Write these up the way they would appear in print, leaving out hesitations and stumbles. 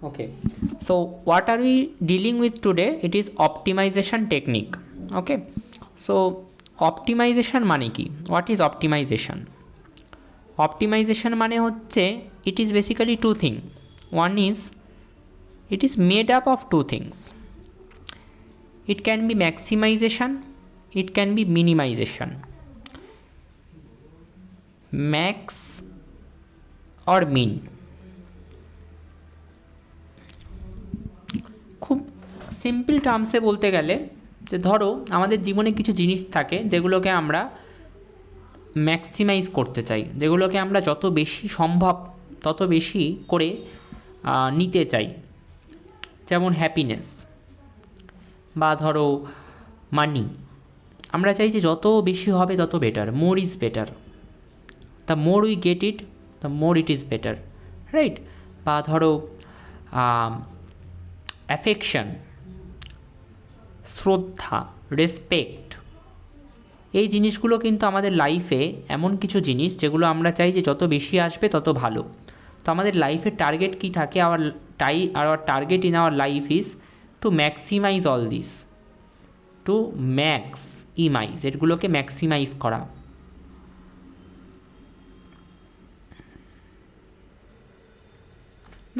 Okay, so what are we dealing with today? It is optimization technique. Okay, so optimization মানে কি? What is optimization? Optimization মানে হচ্ছে it is basically two things. One is it is made up of two things. It can be maximization, it can be minimization. Max or min. খুব simple টার্মসে বলতে গেলে যে ধরো আমাদের জীবনে কিছু জিনিস থাকে যেগুলোকে আমরা ম্যাক্সিমাইজ করতে চাই, যেগুলোকে আমরা যত বেশি সম্ভব তত বেশি করে নিতে চাই, যেমন হ্যাপিনেস বা ধরো মানি। আমরা চাই যে যত বেশি হবে তত better, more is better, the more we get it the more it is better, right? বা ধরো অ্যাফেকশন, শ্রদ্ধা, রেসপেক্ট, এই জিনিসগুলো কিন্তু আমাদের লাইফে এমন কিছু জিনিস যেগুলো আমরা চাই যে যত বেশি আসবে তত ভালো। তো আমাদের লাইফের টার্গেট কী থাকে? Our target in our life is to maximise all this, to max এগুলোকে ম্যাক্সিমাইজ করা।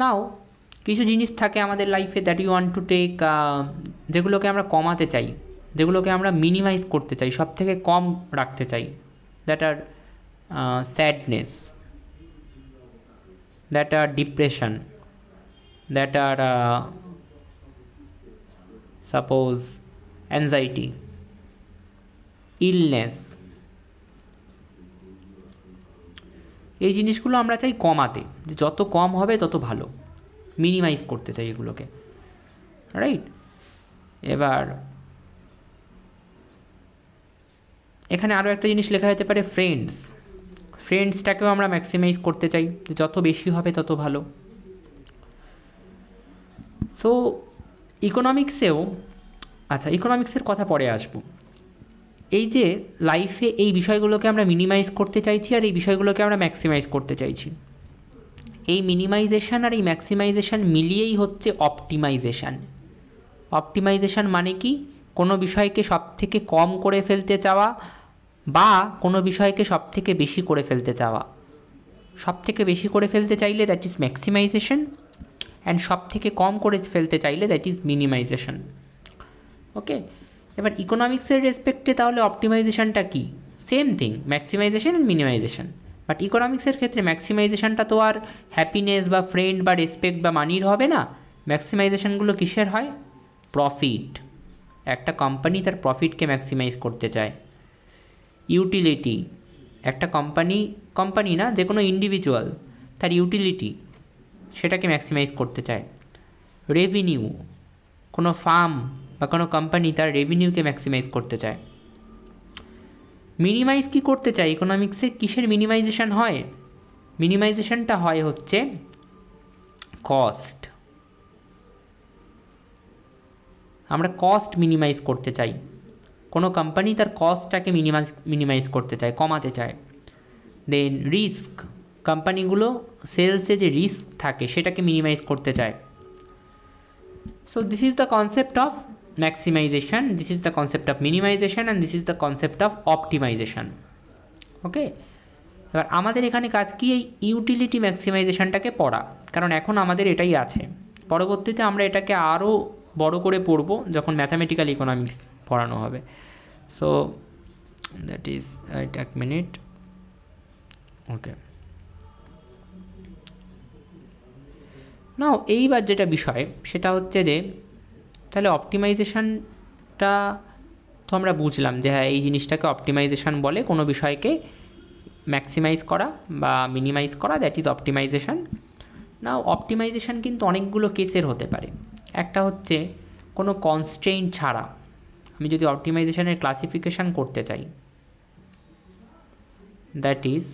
নাও কিছু জিনিস থাকে আমাদের লাইফে that you want to take, যেগুলোকে আমরা কমাতে চাই, যেগুলোকে আমরা মিনিমাইজ করতে চাই, সব থেকে কম রাখতে চাই, that are sadness, that are depression, that are suppose anxiety, illness. এই জিনিসগুলো আমরা চাই কমাতে, যে যত কম হবে তত ভালো, মিনিমাইজ করতে চাই এগুলোকে, রাইট? এবার এখানে আরও একটা জিনিস লেখা যেতে পারে, ফ্রেন্ডসটাকেও আমরা ম্যাক্সিমাইজ করতে চাই, যত বেশি হবে তত ভালো। সো ইকোনমিক্সেও, আচ্ছা ইকোনমিক্সের কথা পরে আসবো। এই যে লাইফে এই বিষয়গুলোকে আমরা মিনিমাইজ করতে চাইছি আর এই বিষয়গুলোকে আমরা ম্যাক্সিমাইজ করতে চাইছি, এই মিনিমাইজেশন আর এই ম্যাক্সিমাইজেশন মিলিয়েই হচ্ছে অপটিমাইজেশন। অপটিমাইজেশন মানে কি? কোনো বিষয়কে সব থেকে কম করে ফেলতে চাওয়া বা কোনো বিষয়কে সব থেকে বেশি করে ফেলতে চাওয়া। সব থেকে বেশি করে ফেলতে চাইলে দ্যাট ইজ ম্যাক্সিমাইজেশন, অ্যান্ড সব থেকে কম করে ফেলতে চাইলে দ্যাট ইজ মিনিমাইজেশন। ওকে, এবার ইকোনমিক্সের রেসপেক্টে তাহলে অপটিমাইজেশনটা কি? Same thing, maximization and minimization. But ইকোনমিক্সের ক্ষেত্রে ম্যাক্সিমাইজেশনটা তো আর হ্যাপিনেস বা ফ্রেন্ড বা রেসপেক্ট বা মানির হবে না। ম্যাক্সিমাইজেশনগুলো কিসের হয়? প্রফিট। একটা কোম্পানি তার প্রফিটকে ম্যাক্সিমাইজ করতে চায়। ইউটিলিটি, একটা কোম্পানি না, যে কোনো ইন্ডিভিজুয়াল তার ইউটিলিটি সেটাকে ম্যাক্সিমাইজ করতে চায়। রেভিনিউ, কোনো ফার্ম বা কোনো কোম্পানি তার রেভিনিউকে ম্যাক্সিমাইজ করতে চায়। মিনিমাইজ কি করতে চায় ইকোনমিক্সে? কিসের মিনিমাইজেশন হয়? মিনিমাইজেশনটা হয় হচ্ছে কস্ট। আমরা কস্ট মিনিমাইজ করতে চাই, কোনো কোম্পানি তার কস্টটাকে মিনিমাইজ করতে চায়, কমাতে চায়। দেন রিস্ক, কোম্পানিগুলো সেলসে যে রিস্ক থাকে সেটাকে মিনিমাইজ করতে চায়। So this is the concept of maximization, this is the concept of minimization, and this is the concept of optimization. Okay, এবার আমাদের এখানে কাজ কি? এই ইউটিলিটি ম্যাক্সিমাইজেশনটাকে পড়া, কারণ এখন আমাদের এটাই আছে। পরবর্তীতে আমরা এটাকে আরও বড় করে পড়ব যখন ম্যাথামেটিক্যাল ইকোনমিক্স পড়ানো হবে। সো দ্যাট ইজ, এক মিনিট। ওকে, নাও এইবার যেটা বিষয় সেটা হচ্ছে যে তাহলে অপটিমাইজেশনটা তো আমরা বুঝলাম যে হ্যাঁ এই জিনিসটাকে অপটিমাইজেশন বলে, কোনো বিষয়কে ম্যাক্সিমাইজ করা বা মিনিমাইজ করা, that is optimisation. Now optimisation কিন্তু অনেকগুলো কেসের হতে পারে। একটা হচ্ছে কোনো কনস্ট্রেইন্ট ছাড়া আমি যদি অপটিমাইজেশনের ক্লাসিফিকেশান করতে চাই, দ্যাট ইজ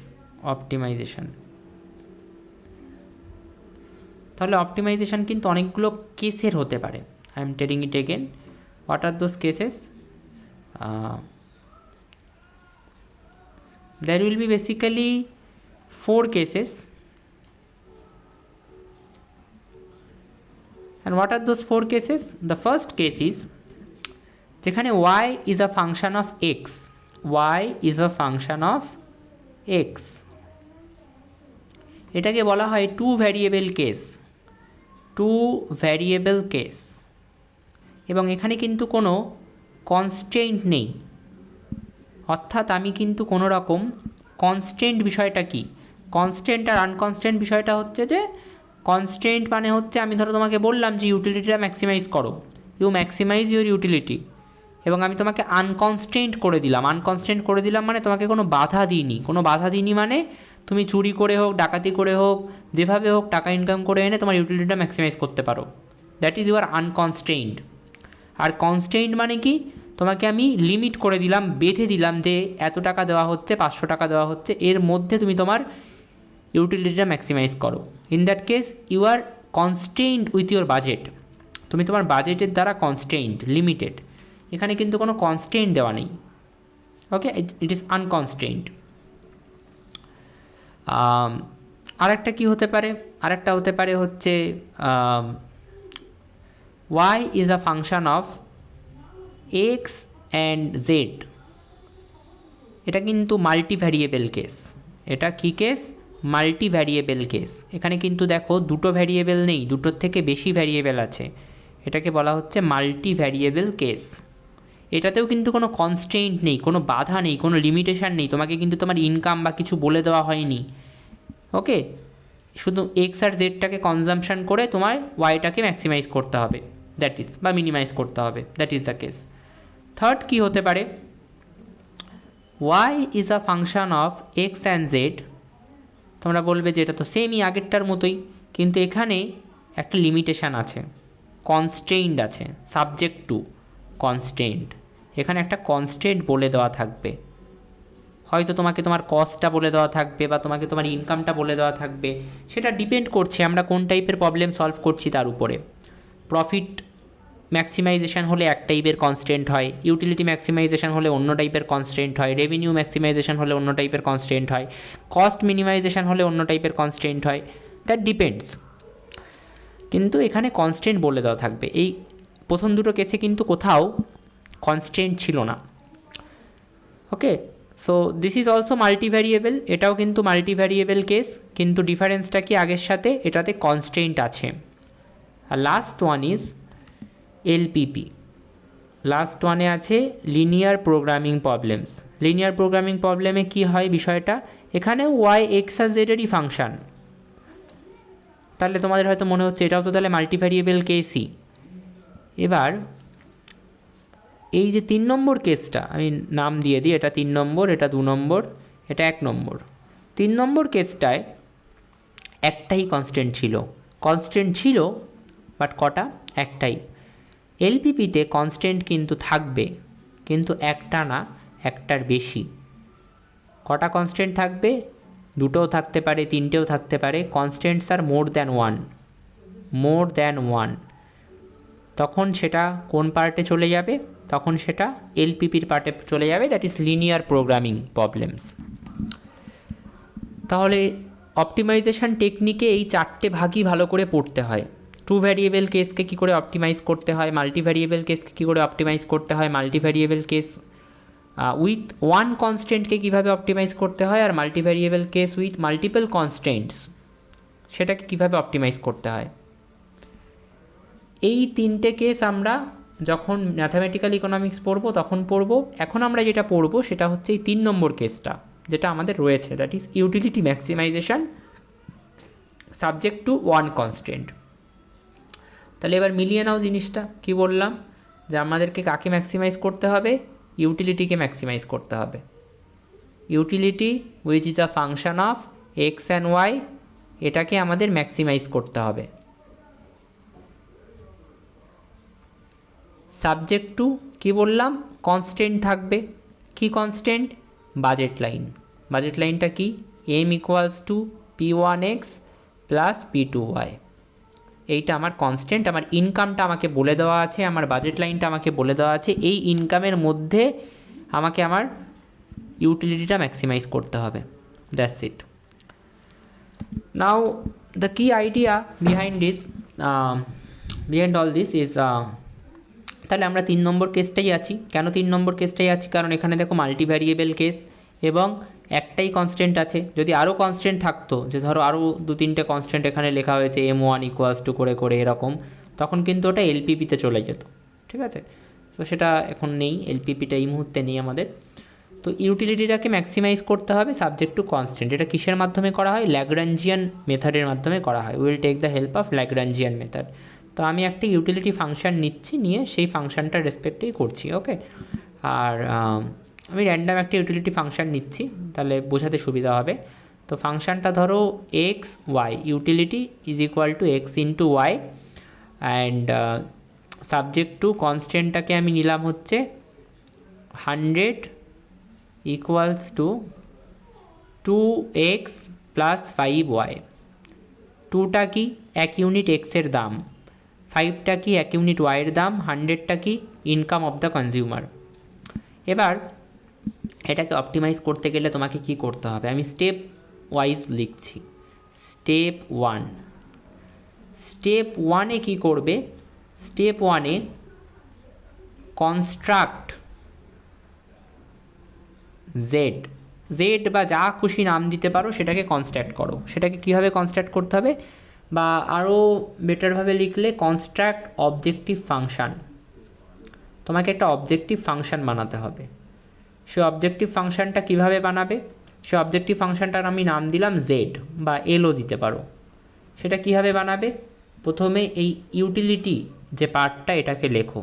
অপটিমাইজেশন। তাহলে অপটিমাইজেশন কিন্তু অনেকগুলো কেসের হতে পারে। I am telling it again, what are those cases? there will be basically 4 cases. And what are those 4 cases? The first case is যেখানে y is a function of x, y is a function of x, এটাকে বলা হয় two variable case, two variable case. এবং এখানে কিন্তু কোনো constraint নেই, অর্থাৎ আমি কিন্তু কোনো রকম কনস্ট্রেন্ট, বিষয়টা কি কনস্ট্রেন্ট আর আনকনস্ট্রেন্ট বিষয়টা হচ্ছে যে কনস্ট্রেন্ট মানে হচ্ছে আমি ধরো তোমাকে বললাম যে ইউটিলিটিটা ম্যাক্সিমাইজ করো, ইউ ম্যাক্সিমাইজ ইউর ইউটিলিটি, এবং আমি তোমাকে আনকনস্ট্রেন্ট করে দিলাম, আনকনস্ট্রেন্ট করে দিলাম মানে তোমাকে কোনো বাধা দিইনি, কোনো বাধা দিইনি মানে তুমি চুরি করে হোক, ডাকাতি করে হোক, যেভাবে হোক টাকা ইনকাম করে এনে তোমার ইউটিলিটিটা ম্যাক্সিমাইজ করতে পারো, দ্যাট ইজ ইউর আনকনস্ট্রেন্ট। আর কনস্ট্রেন্ট মানে কি, তোমাকে আমি লিমিট করে দিলাম, বেঁধে দিলাম যে এত টাকা দেওয়া হচ্ছে, 500 টাকা দেওয়া হচ্ছে, এর মধ্যে তুমি তোমার ইউটিলিটিটা ম্যাক্সিমাইজ করো। In that case you are constraint with your budget, তুমি তোমার বাজেটের দ্বারা কনস্ট্রেন্ট, লিমিটেড। এখানে কিন্তু কোনো কনস্ট্রেন্ট দেওয়া নেই, ওকে, ইট ইজ আনকনস্ট্রেন্ট। আরেকটা কি হতে পারে? আরেকটা হতে পারে হচ্ছে y is a function of x and z, এটা কিন্তু মাল্টি ভ্যারিয়েবল কেস। এটা কি কেস? Multi variable case. এখানে কিন্তু দেখো দুটো ভ্যারিয়েবল নেই, দুটোর থেকে বেশি ভ্যারিয়েবল আছে, এটাকে বলা হচ্ছে মাল্টি ভ্যারিয়েবল কেস। এটাতেও কিন্তু কোনো কনস্ট্রেন্ট নেই, কোনো বাধা নেই, কোনো লিমিটেশান নেই, তোমাকে কিন্তু তোমার ইনকাম বা কিছু বলে দেওয়া হয়নি, ওকে, শুধু এক্স আর জেডটাকে কনজামশন করে তোমার ওয়াইটাকে ম্যাক্সিমাইজ করতে হবে, দ্যাট ইজ, বা মিনিমাইজ করতে হবে, that is the case. Third কি হতে পারে? y is a function of x and Z. তোমরা বলবে যে এটা তো সেমই, আগেরটার মতোই, কিন্তু এখানে একটা লিমিটেশান আছে, কনস্ট্রেন্ট আছে, সাবজেক্ট টু কনস্ট্রেন্ট। এখানে একটা কনস্ট্রেন্ট বলে দেওয়া থাকবে, হয়তো তোমাকে তোমার কস্টটা বলে দেওয়া থাকবে, বা তোমাকে তোমার ইনকামটা বলে দেওয়া থাকবে, সেটা ডিপেন্ড করছে আমরা কোন টাইপের প্রবলেম সলভ করছি তার উপরে। প্রফিট ম্যাক্সিমাইজেশন হলে এক টাইপের কনস্ট্রেন্ট হয়, ইউটিলিটি ম্যাক্সিমাইজেশন হলে অন্য টাইপের কনস্ট্রেন্ট হয়, রেভিনিউ ম্যাক্সিমাইজেশন হলে অন্য টাইপের কনস্ট্রেন্ট হয়, কস্ট মিনিমাইজেশন হলে অন্য টাইপের কনস্ট্রেন্ট হয়, দ্যাট ডিপেন্ডস। কিন্তু এখানে কনস্ট্রেন্ট বলে দেওয়া থাকবে। এই প্রথম দুটো কেসে কিন্তু কোথাও কনস্ট্রেন্ট ছিল না, okay. So this is also multi variable, এটাও কিন্তু মাল্টি ভ্যারিয়েবল কেস, কিন্তু ডিফারেন্সটা কি আগের সাথে? এটাতে কনস্ট্রেন্ট আছে। আর last one is LPP, last ওয়ানে আছে linear programming problems. Linear programming প্রবলেমে কি হয় বিষয়টা? এখানে ওয়াই এক্স আর জেডেরই ফাংশান, তাহলে তোমাদের হয়তো মনে হচ্ছে এটাও তো তাহলে মাল্টি ভ্যারিয়েবল কেসই। এবার এই যে 3 নম্বর কেসটা আমি নাম দিয়ে দিই, এটা 3 নম্বর, এটা 2 নম্বর, এটা 1 নম্বর। 3 নম্বর কেসটায় একটাই কনস্ট্যান্ট ছিল, কনস্ট্যান্ট ছিল বাট কটা? একটাই। এলপিপিতে কনস্ট্যান্ট কিন্তু থাকবে, কিন্তু একটা না, একটার বেশি। কটা কনস্ট্যান্ট থাকবে? দুটোও থাকতে পারে, তিনটেও থাকতে পারে। কনস্ট্যান্টস আর more than one, more than one. তখন সেটা কোন পার্টে চলে যাবে? তখন সেটা এলপিপির পার্টে চলে যাবে, that is linear programming problems. তাহলে অপটিমাইজেশন টেকনিকে এই 4টে ভাগই ভালো করে পড়তে হয়। টু ভ্যারিয়েবল কেসকে কী করে অপটিমাইজ করতে হয়, মাল্টি ভ্যারিয়েবল কেসকে কী করে অপটিমাইজ করতে হয়, multi variable case with one কনস্ট্যান্টকে কীভাবে অপটিমাইজ করতে হয়, আর multi variable case with multiple constants সেটাকে কীভাবে অপটিমাইজ করতে হয়। এই 3টে কেস আমরা যখন ম্যাথামেটিক্যাল ইকোনমিক্স পড়বো তখন পড়বো। এখন আমরা যেটা পড়বো সেটা হচ্ছে এই 3 নম্বর কেসটা যেটা আমাদের রয়েছে, that is utility maximisation subject to one constant. তাহলে এবার মিলিয়ে নাও জিনিসটা, কি বললাম যে আমাদেরকে কাকে ম্যাক্সিমাইজ করতে হবে? ইউটিলিটিকে ম্যাক্সিমাইজ করতে হবে। Utility which is a function of x and y, এটাকে আমাদের ম্যাক্সিমাইজ করতে হবে। সাবজেক্ট টু কী বললাম? কনস্ট্যান্ট থাকবে। কি কনস্ট্যান্ট? Budget line. বাজেট লাইনটা কি? M equals to p1x plus p2y। এইটা আমার কনস্ট্যান্ট, আমার ইনকামটা আমাকে বলে দেওয়া আছে, আমার বাজেট লাইনটা আমাকে বলে দেওয়া আছে, এই ইনকামের মধ্যে আমাকে আমার ইউটিলিটিটা ম্যাক্সিমাইজ করতে হবে, দ্যাটস ইট। নাও দ্য কি idea behind this, behind all this is, তাহলে আমরা 3 নম্বর কেসটাই আছি। কেন 3 নম্বর কেসটাই আছি? কারণ এখানে দেখো মাল্টি ভ্যারিয়েবল কেস এবং একটাই কনস্ট্যান্ট আছে। যদি আরও কনস্ট্যান্ট থাকতো, যে ধরো আরও 2-3টে কনস্ট্যান্ট এখানে লেখা হয়েছে m1 = করে করে এরকম, তখন কিন্তু ওটা এলপিপিতে চলে যেত, ঠিক আছে? তো সেটা এখন নেই, এলপিপিটা এই মুহূর্তে নেই আমাদের। তো ইউটিলিটিটাকে ম্যাক্সিমাইজ করতে হবে সাবজেক্ট টু কনস্ট্যান্ট। এটা কিসের মাধ্যমে করা হয়? ল্যাগ্রাঞ্জিয়ান মেথডের মাধ্যমে করা হয়। Will take the help of Lagrangian method. তো আমি একটা ইউটিলিটি ফাংশন নিচ্ছি, নিয়ে সেই ফাংশনটার রেসপেক্টেই করছি, ওকে? আর আমি র্যান্ডাম একটা ইউটিলিটি ফাংশন নিচ্ছি, তাহলে বোঝাতে সুবিধা হবে। তো ফাংশনটা ধরো X Y, utility is equal to X into Y, and subject to কনস্ট্যান্টটাকে আমি নিলাম হচ্ছে 100 equals to 2x plus 5y। 2টা কি? 1 ইউনিট এক্সের দাম, 5টা কি? 1 ইউনিট ওয়াইয়ের দাম, 100টা কি? Income of the consumer. এবার এটাকে অপটিমাইজ করতে গেলে তোমাকে কি করতে হবে? আমি স্টেপ ওয়াইজ লিখছি। স্টেপ 1, স্টেপ 1-এ কী করবে? স্টেপ 1-এ কনস্ট্রাক্ট জেড, জেড বা যা খুশি নাম দিতে পারো, সেটাকে কনস্ট্রাক্ট করো। সেটাকে কীভাবে কনস্ট্রাক্ট করতে হবে? বা আরও বেটারভাবে লিখলে কনস্ট্রাক্ট অবজেক্টিভ ফাংশান। তোমাকে একটা অবজেক্টিভ ফাংশান বানাতে হবে। সে অবজেক্টিভ ফাংশানটা কীভাবে বানাবে? সে অবজেক্টিভ ফাংশানটার আমি নাম দিলাম জেড, বা এলও দিতে পারো। সেটা কীভাবে বানাবে? প্রথমে এই ইউটিলিটি যে পার্টটা, এটাকে লেখো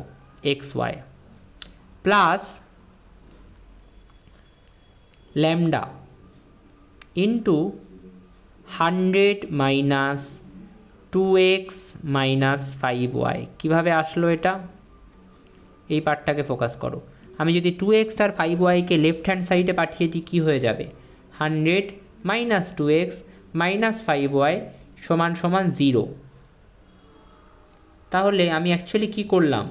x y plus lambda into 100 minus 2x minus 5y। কীভাবে আসলো এটা? এই পার্টটাকে ফোকাস করো। আমি যদি 2x আর 5yকে লেফট হ্যান্ড সাইডে পাঠিয়ে দিই, কী হয়ে যাবে? 100 মাইনাস 2x মাইনাস 5y সমান সমান 0। তাহলে আমি অ্যাকচুয়ালি কী করলাম?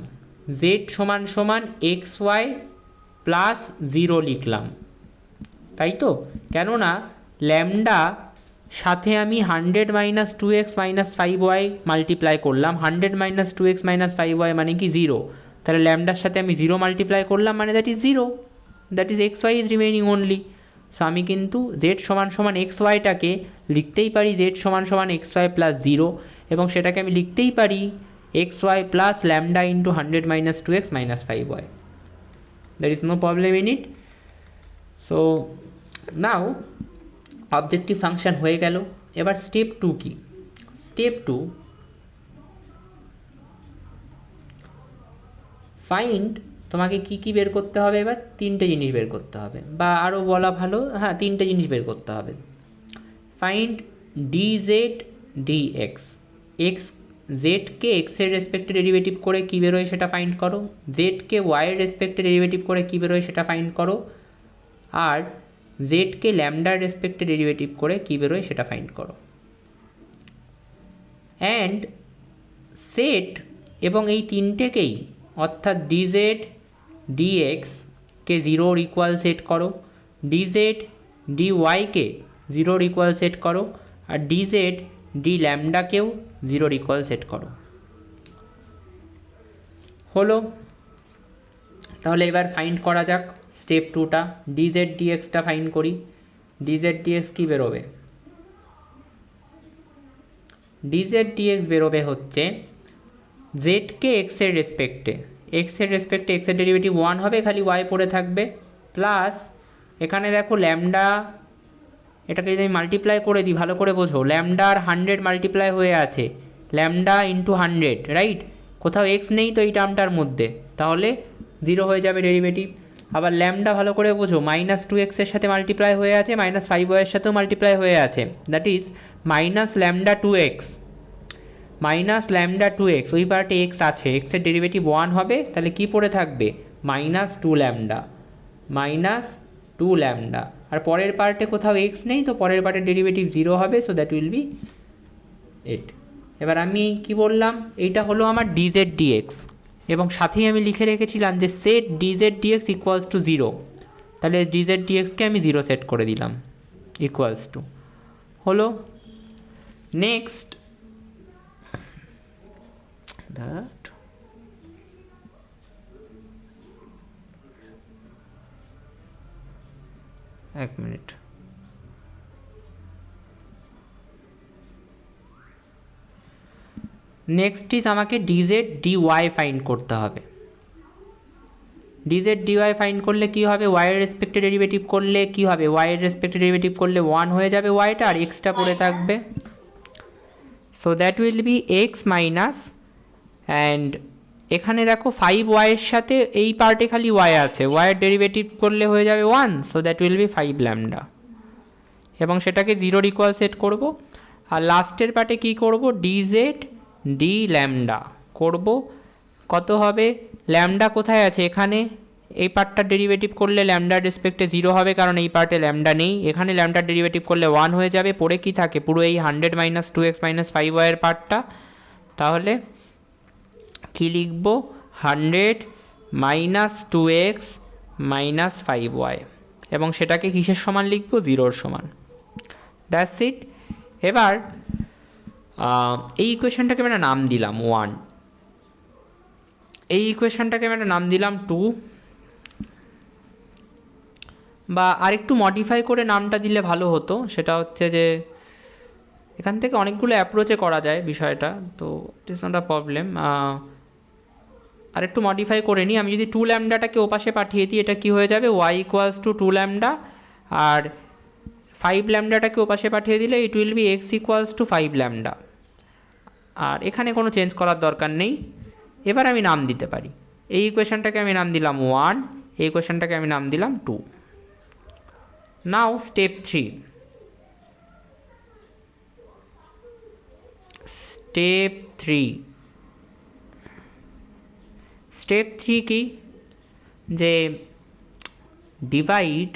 z সমান সমান xy প্লাস 0 লিখলাম, তাই তো? কেননা ল্যামডা সাথে আমি 100 minus 2x minus 5y multiply করলাম। 100 মাইনাস 2x মাইনাস 5y মানে কি? 0। তাহলে ল্যামডার সাথে আমি 0 মাল্টিপ্লাই করলাম, মানে that is 0, that is xy is remaining only. So আমি কিন্তু z সমান সমান xyটাকে লিখতেই পারি z সমান সমান xy প্লাস 0, এবং সেটাকে আমি লিখতেই পারি xy plus lambda into 100 minus 2x minus 5y। There is no problem in it. So now objective function হয়ে গেল। এবার স্টেপ 2 কি? Step 2 find. তোমাকে কি কি বের করতে হবে? এবার 3টে জিনিস বের করতে হবে, বা আরও বলা ভালো, হ্যাঁ 3টে জিনিস বের করতে হবে। Find dz dx। এক্স, জেডকে এক্সের রেসপেক্টে ডেরিভেটিভ করে কী বেরোয় সেটা ফাইন্ড করো। জেডকে ওয়াইয়ের রেসপেক্টে ডেরিভেটিভ করে কী বেরোয় সেটা ফাইন্ড করো। আর জেডকে ল্যামডার রেসপেক্টে ডেরিভেটিভ করে কী বেরোয় সেটা ফাইন্ড করো। অ্যান্ড সেট, এবং এই তিনটেকেই, অর্থাৎ ডিজেড ডিএক্সকে 0-র ইকুয়াল সেট করো, ডিজেড ডিওয়াইকে 0-র ইকুয়াল সেট করো, আর ডিজেড ডি ল্যামডাকেও 0-র ইকুয়াল সেট করো। হলো। তাহলে এবার ফাইন্ড করা যাক স্টেপ 2টা। ডিজেড ডিএক্সটা ফাইন্ড করি। ডিজেড ডিএক্স কী বেরোবে? ডিজেড ডিএক্স বেরোবে হচ্ছে জেডকে এক্সের রেসপেক্টে, এক্সের রেসপেক্টে এক্সের ডেরিভেটিভ 1 হবে, খালি ওয়াই পড়ে থাকবে, প্লাস এখানে দেখো ল্যামডা, এটাকে যদি আমি মাল্টিপ্লাই করে দিই, ভালো করে বোঝো, ল্যামডার 100 মাল্টিপ্লাই হয়ে আছে, ল্যামডা ইন্টু 100, রাইট? কোথাও এক্স নেই তো এই টার্মটার মধ্যে, তাহলে 0 হয়ে যাবে ডেরিভেটিভ। আবার ল্যামডা ভালো করে বোঝো, মাইনাস 2x এর সাথে মাল্টিপ্লাই হয়ে আছে, মাইনাস 5y এর সাথেও মাল্টিপ্লাই হয়ে আছে, that is minus lambda 2x, minus lambda 2x, ওই পার্টে এক্স আছে, এক্সের ডেরিভেটিভ 1 হবে, তাহলে কি পড়ে থাকবে? Minus 2 lambda, minus 2 lambda. আর পরের পার্টে কোথাও এক্স নেই, তো পরের পার্টের ডেরিভেটিভ 0 হবে, সো দ্যাট উইল বি ইট। এবার আমি কি বললাম? এইটা হলো আমার ডিজেড ডিএক্স, এবং সাথেই আমি লিখে রেখেছিলাম যে set d z d x equals to 0। তাহলে ডিজেড ডিএক্সকে আমি 0 সেট করে দিলাম, ইকুয়ালস টু হলো। নেক্সট that এক মিনিট নেক্সট ইজ আমাকে ডিজেড ডিওয়াই ফাইন্ড করতে হবে ডিজেড ডিওয়াই ফাইন্ড করলে কি হবে ওয়াই এর রেসপেক্টে ডেরিভেটিভ করলে কি হবে ওয়াই এর রেসপেক্টে ডেরিভেটিভ করলে 1 হয়ে যাবে ওয়াইটা আর এক্সটা পড়ে থাকবে so that will be x minus and এখানে দেখো 5y এর সাথে এই পার্টে খালি y আছে y এর ডেরিভেটিভ করলে হয়ে যাবে 1 so that will be 5 lambda এবং সেটাকে 0 ইকুয়াল সেট করব আর লাস্টের পার্টে কি করব dz d ল্যামডা করব কত হবে ল্যামডা কোথায় আছে এখানে এই পার্টটার ডেরিভেটিভ করলে ল্যামডার রেসপেক্টে 0 হবে কারণ এই পার্টে ল্যামডা নেই এখানে ল্যামডার ডেরিভেটিভ করলে 1 হয়ে যাবে পড়ে কি থাকে পুরো এই 100 মাইনাস 2x মাইনাস 5y এর পার্টটা তাহলে কি লিখব 100 মাইনাস 2x মাইনাস 5y এবং সেটাকে কিসের সমান লিখব 0 সমান দ্যাটস ইট এবার এই ইকুয়েশনটাকে আমি একটা নাম দিলাম 1 এই ইকুয়েশনটাকে আমি একটা নাম দিলাম 2 বা আরেকটু মডিফাই করে নামটা দিলে ভালো হতো সেটা হচ্ছে যে এখান থেকে অনেকগুলো অ্যাপ্রোচে করা যায় বিষয়টা তো it is not a problem আর একটু মডিফাই করে নিই আমি যদি 2 ল্যামডাটাকে ওপাশে পাঠিয়ে দিই এটা কি হয়ে যাবে y ইকুয়ালস টু 2 ল্যামডা আর 5 ল্যামডাটাকে ওপাশে পাঠিয়ে দিলে it will be x equals to 5 lambda আর এখানে কোনো চেঞ্জ করার দরকার নেই এবার আমি নাম দিতে পারি এই ইকুয়েশনটাকে আমি নাম দিলাম 1 এই ইকুয়েশনটাকে আমি নাম দিলাম 2 নাও স্টেপ 3 স্টেপ 3 কি যে ডিভাইড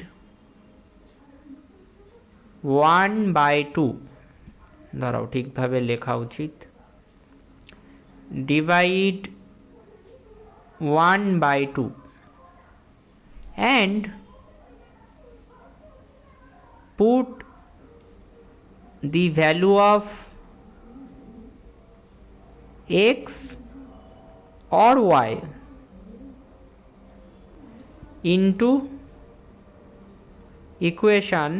1/2 দাঁড়াও ঠিকভাবে লেখা উচিত divide 1/2 and put the value of x or y into equation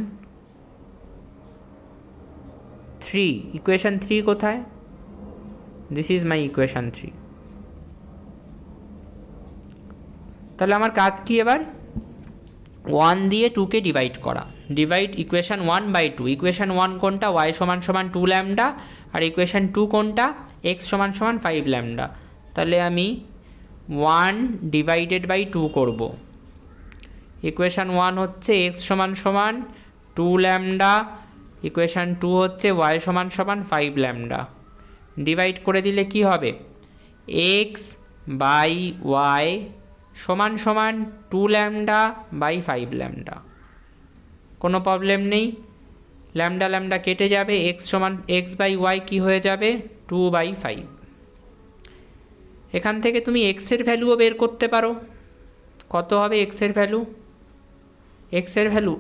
3 equation 3 কোথায় this is my equation 3 তাহলে আমার কাজ কি এবার 1 দিয়ে 2 কে ডিভাইড করা ডিভাইড ইকুয়েশন 1/2 ইকুয়েশন 1 কোনটা y সমান সমান 2 ল্যামডা আর ইকুয়েশন 2 কোনটা x সমান সমান 5 ল্যামডা তাহলে আমি 1 ডিভাইডেড বাই 2 করব ইকুয়েশন 1 হচ্ছে x সমান সমান 2 ল্যামডা ইকুয়েশন 2 হচ্ছে y সমান সমান 5 ল্যামডা ডিভাইড করে দিলে কি হবে x বাই y সমান সমান 2 ল্যামডা বাই 5 ল্যামডা কোনো প্রবলেম নেই ল্যামডা ল্যামডা কেটে যাবে x সমান x বাই y কি হয়ে যাবে 2/5 এখান থেকে তুমি x এর ভ্যালুও বের করতে পারো কত হবে x এর ভ্যালু x এর ভ্যালু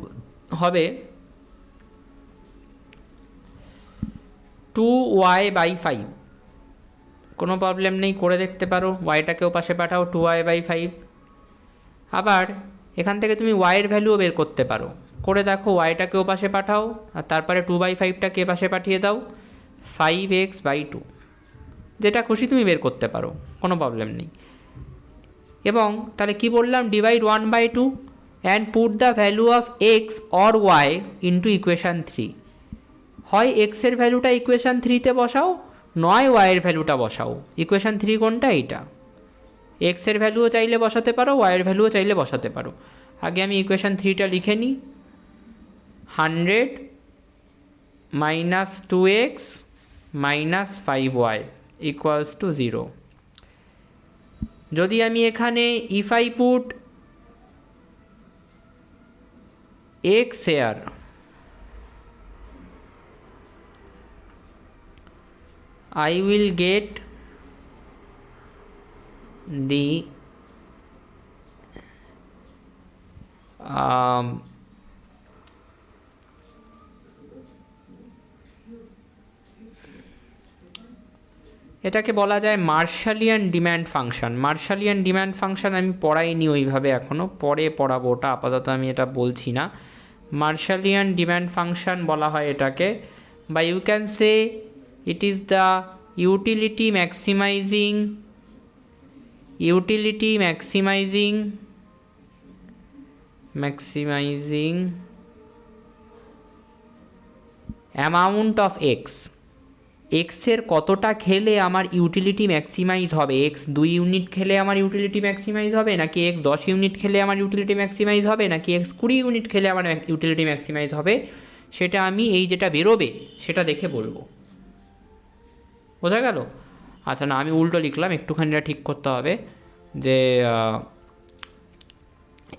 হবে 2y/5 কোনো প্রবলেম নেই করে দেখতে পারো yটাকেও পাশে পাঠাও 2y/5 আবার এখান থেকে তুমি y এর ভ্যালুও বের করতে পারো করে দেখো yটাকেও পাশে পাঠাও আর তারপরে 2/5টাকে পাশে পাঠিয়ে দাও 5x/2 যেটা খুশি তুমি বের করতে পারো কোনো প্রবলেম নেই এবং তাহলে কি বললাম divide 1/2 and put the value of x or y into equation 3 হয় x এর ভ্যালুটা ইকুয়েশান 3 তে বসাও নয় y এর ভ্যালুটা বসাও ইকুয়েশান 3 কোনটা এইটা x এর ভ্যালুও চাইলে বসাতে পারো y এর ভ্যালুও চাইলে বসাতে পারো আগে আমি ইকুয়েশান 3টা লিখে নিই 100 minus 2x minus 5y equals to 0 যদি আমি এখানে if I put x here I will get the এটাকে বলা যায় মার্শালিয়ান ডিম্যান্ড ফাংশন। মার্শালিয়ান ডিম্যান্ড ফাংশন আমি পড়াইনি ওইভাবে এখনও, পরে পড়াবো ওটা, আপাতত আমি এটা বলছি না। মার্শালিয়ান ডিম্যান্ড ফাংশন বলা হয় এটাকে, বা you can say it is the utility maximising amount of x. এক্সের কতটা খেলে আমার ইউটিলিটি ম্যাক্সিমাইজ হবে, এক্স 2 ইউনিট খেলে আমার ইউটিলিটি ম্যাক্সিমাইজ হবে, নাকি এক্স 10 ইউনিট খেলে আমার ইউটিলিটি ম্যাক্সিমাইজ হবে, নাকি এক্স 20 ইউনিট খেলে আমার ইউটিলিটি ম্যাক্সিমাইজ হবে, সেটা আমি এই যেটা বেরোবে সেটা দেখে বলবো। বোঝা গেল? আচ্ছা না, আমি উল্টো লিখলাম, একটুখানি এটা ঠিক করতে হবে যে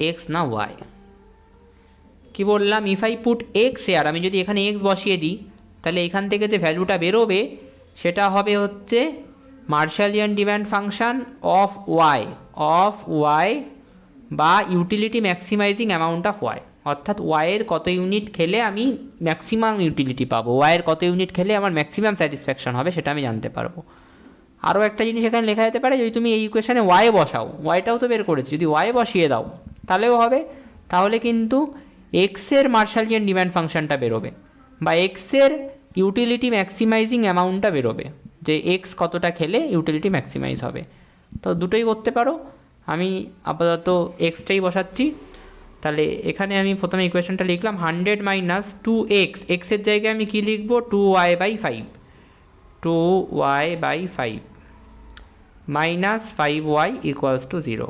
এক্স না ওয়াই। কি বললাম? If I put x here, আমি যদি এখানে এক্স বসিয়ে দিই তাহলে এখান থেকে যে ভ্যালুটা বেরোবে সেটা হবে হচ্ছে Marshallian demand function of y বা utility maximising amount of y. অর্থাৎ ওয়াইয়ের কত ইউনিট খেলে আমি ম্যাক্সিমাম ইউটিলিটি পাবো, ওয়াইয়ের কত ইউনিট খেলে আমার ম্যাক্সিমাম স্যাটিসফ্যাকশন হবে সেটা আমি জানতে পারবো। আরও একটা জিনিস এখানে লেখা যেতে পারে, যদি তুমি এই ইকুয়েশনে ওয়াই বসাও, ওয়াইটাও তো বের করেছি, যদি ওয়াই বসিয়ে দাও তাহলেও হবে। তাহলে কিন্তু এক্সের মার্শালিয়ান ডিম্যান্ড ফাংশনটা বেরোবে, বা এক্সের ইউটিলিটি ম্যাক্সিমাইজিং অ্যামাউন্টটা বেরোবে, যে এক্স কতটা খেলে ইউটিলিটি ম্যাক্সিমাইজ হবে। তো দুটোই করতে পারো, আমি আপাতত এক্সটাই বসাচ্ছি। তাহলে এখানে আমি প্রথমে ইকুয়েশনটা লিখলাম 100 মাইনাস 2x, এক্সের জায়গায় আমি কি লিখব? 2y/5 minus 5y equals to 0।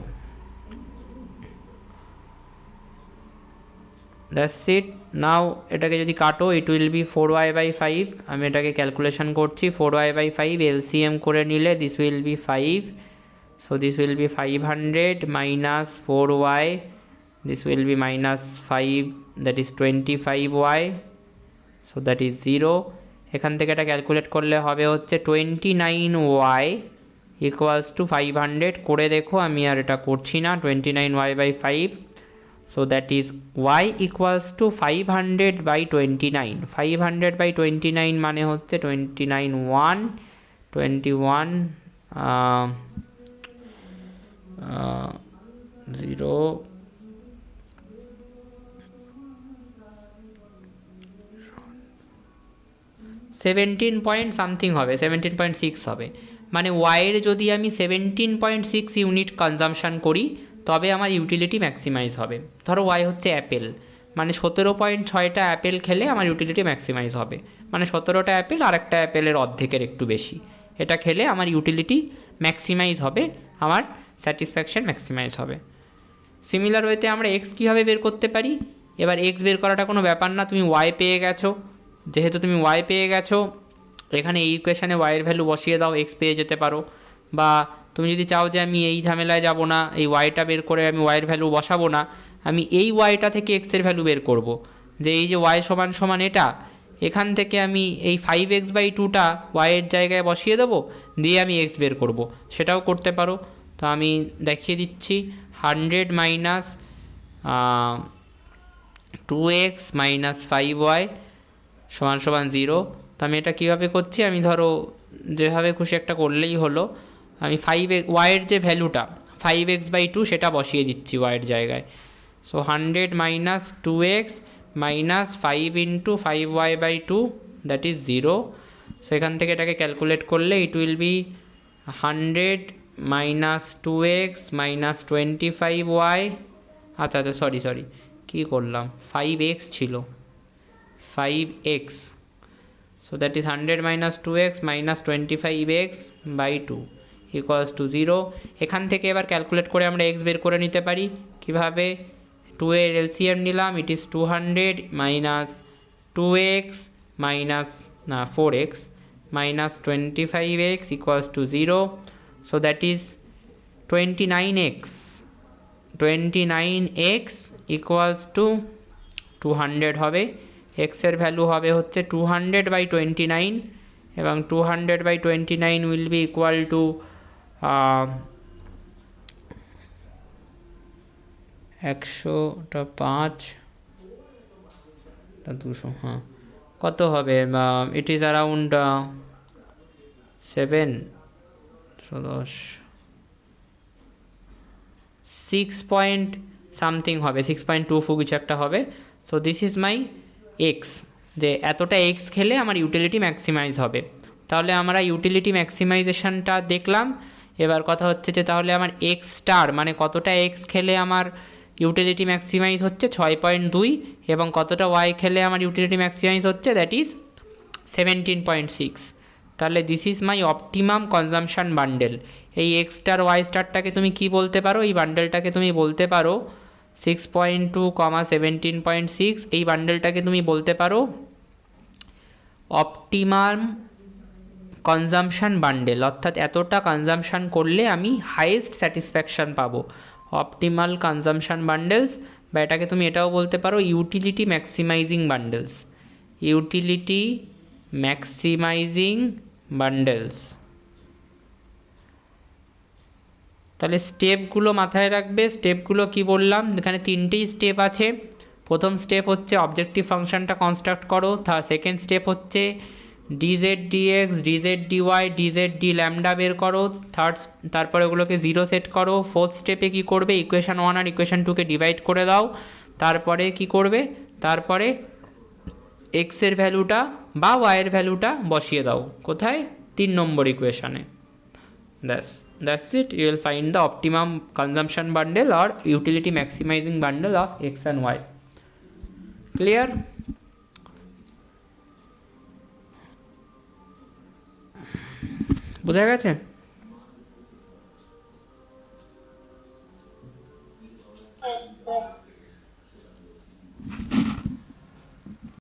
That's it. Now এটাকে যদি কাটো, ইট উইল বি 4y/5। আমি এটাকে ক্যালকুলেশন করছি, 4y/5 এলসিএম করে নিলে this will be 5, so this will be 500 minus 4y, this will be minus 5, that is 25y, so that is 0। এখান থেকে এটা ক্যালকুলেট করলে হবে হচ্ছে 29y ইকুয়ালস টু 500। করে দেখো, আমি আর এটা করছি না, 29y/5, so that is y equals to 500/29। 500/29 মানে হচ্ছে 29 1 21 0 17 পয়েন্ট সামথিং হবে, 17.6 হবে। মানে ওয়াইয়ের যদি আমি 17.6 ইউনিট কনজামশান করি তবে আমার ইউটিলিটি ম্যাক্সিমাইজ হবে। ধরো ওয়াই হচ্ছে অ্যাপেল, মানে 17.6টা অ্যাপেল খেলে আমার ইউটিলিটি ম্যাক্সিমাইজ হবে, মানে 17টা অ্যাপেল আর একটা অ্যাপেলের অর্ধেকের একটু বেশি, এটা খেলে আমার ইউটিলিটি ম্যাক্সিমাইজ হবে, আমার স্যাটিসফ্যাকশান ম্যাক্সিমাইজ হবে। সিমিলার ওয়েতে আমরা এক্স কীভাবে বের করতে পারি? এবার এক্স বের করাটা কোনো ব্যাপার না, তুমি ওয়াই পেয়ে গেছো, যেহেতু তুমি ওয়াই পেয়ে গেছো এখানে এই ইকুয়েশানে ওয়াইয়ের ভ্যালু বসিয়ে দাও, এক্স পেয়ে যেতে পারো। বা তুমি যদি চাও যে আমি এই ঝামেলায় যাব না, এই ওয়াইটা বের করে আমি ওয়াইয়ের ভ্যালু বসাবো না, আমি এই ওয়াইটা থেকে এক্সের ভ্যালু বের করব, যে এই যে ওয়াই সমান সমান এটা, এখান থেকে আমি এই 5x/2টা ওয়াইয়ের জায়গায় বসিয়ে দেবো, দিয়ে আমি এক্স বের করব, সেটাও করতে পারো। তো আমি দেখিয়ে দিচ্ছি, 100 মাইনাস 2x মাইনাস 5y সমান সমান 0। তো আমি এটা কীভাবে করছি, আমি ধরো যেভাবে খুশি একটা করলেই হলো, আমি ওয়াইয়ের যে ভ্যালুটা 5x/2 সেটা বসিয়ে দিচ্ছি ওয়াইয়ের জায়গায়। So 100 minus 2x minus 5 into 5y/2, that is 0। সেখান থেকে এটাকে ক্যালকুলেট করলে ইট will B 100 minus 2x minus 25y, আচ্ছা সরি কী করলাম, 5x ছিল, 5x, so that is 100 minus 2x minus 25x/2 equals to 0। এখান থেকে এবার ক্যালকুলেট করে আমরা x বের করে নিতে পারি। কিভাবে? 2 এর এলসিএম নিলাম, it is 200 minus 2x minus 4x minus 25x equals to 0, so that is 29x equals to 200 হবে। এক্সের ভ্যালু হবে হচ্ছে 200/29, এবং 200/29 উইল বি ইকুয়াল টু 100টা 5 200, কত হবে? It is around 7 10 6 point something হবে, 6.24 কিছু একটা হবে। So this is my x, যে এতটা এক্স খেলে আমার ইউটিলিটি ম্যাক্সিমাইজ হবে। তাহলে আমরা ইউটিলিটি ম্যাক্সিমাইজেশনটা দেখলাম। এবার কথা হচ্ছে যে তাহলে আমার এক্স স্টার মানে কতটা এক্স খেলে আমার ইউটিলিটি ম্যাক্সিমাইজ হচ্ছে 6.2, এবং কতটা ওয়াই খেলে আমার ইউটিলিটি ম্যাক্সিমাইজ হচ্ছে দ্যাট ইজ 17.6। তাহলে this is my optimum consumption bundle. এই এক্স স্টার ওয়াই স্টারটাকে তুমি কি বলতে পারো, এই বান্ডেলটাকে তুমি বলতে পারো 6.2, 17.6, এই বান্ডেলটাকে তুমি বলতে পারো অপটিমাম কনজামশন বান্ডেল, অর্থাৎ এতটা কনজামশন করলে আমি হাইয়েস্ট স্যাটিসফ্যাকশান পাবো, অপটিমাল কনজামশন বান্ডেলস। বা এটাকে তুমি এটাও বলতে পারো utility maximising bundles, utility maximising bundles. তাহলে স্টেপগুলো মাথায় রাখবে। স্টেপগুলো কি বললাম, এখানে 3টেই স্টেপ আছে। প্রথম স্টেপ হচ্ছে অবজেক্টিভ ফাংশনটা কনস্ট্রাক্ট করো। সেকেন্ড স্টেপ হচ্ছে d z d x, d z d y, d z d lambda বের করো। তারপরে ওগুলোকে 0 সেট করো। ফোর্থ স্টেপে কি করবে, ইকুয়েশন 1 আর ইকুয়েশন 2কে ডিভাইড করে দাও। তারপরে কি করবে, তারপরে এক্স এর ভ্যালুটা বা ওয়াই এর ভ্যালুটা বসিয়ে দাও কোথায়, 3 নম্বর ইকুয়েশনে। That's it. You will find the optimum consumption bundle or utility maximizing bundle of x and y. Clear? বোঝা গেছে? Yes, sir.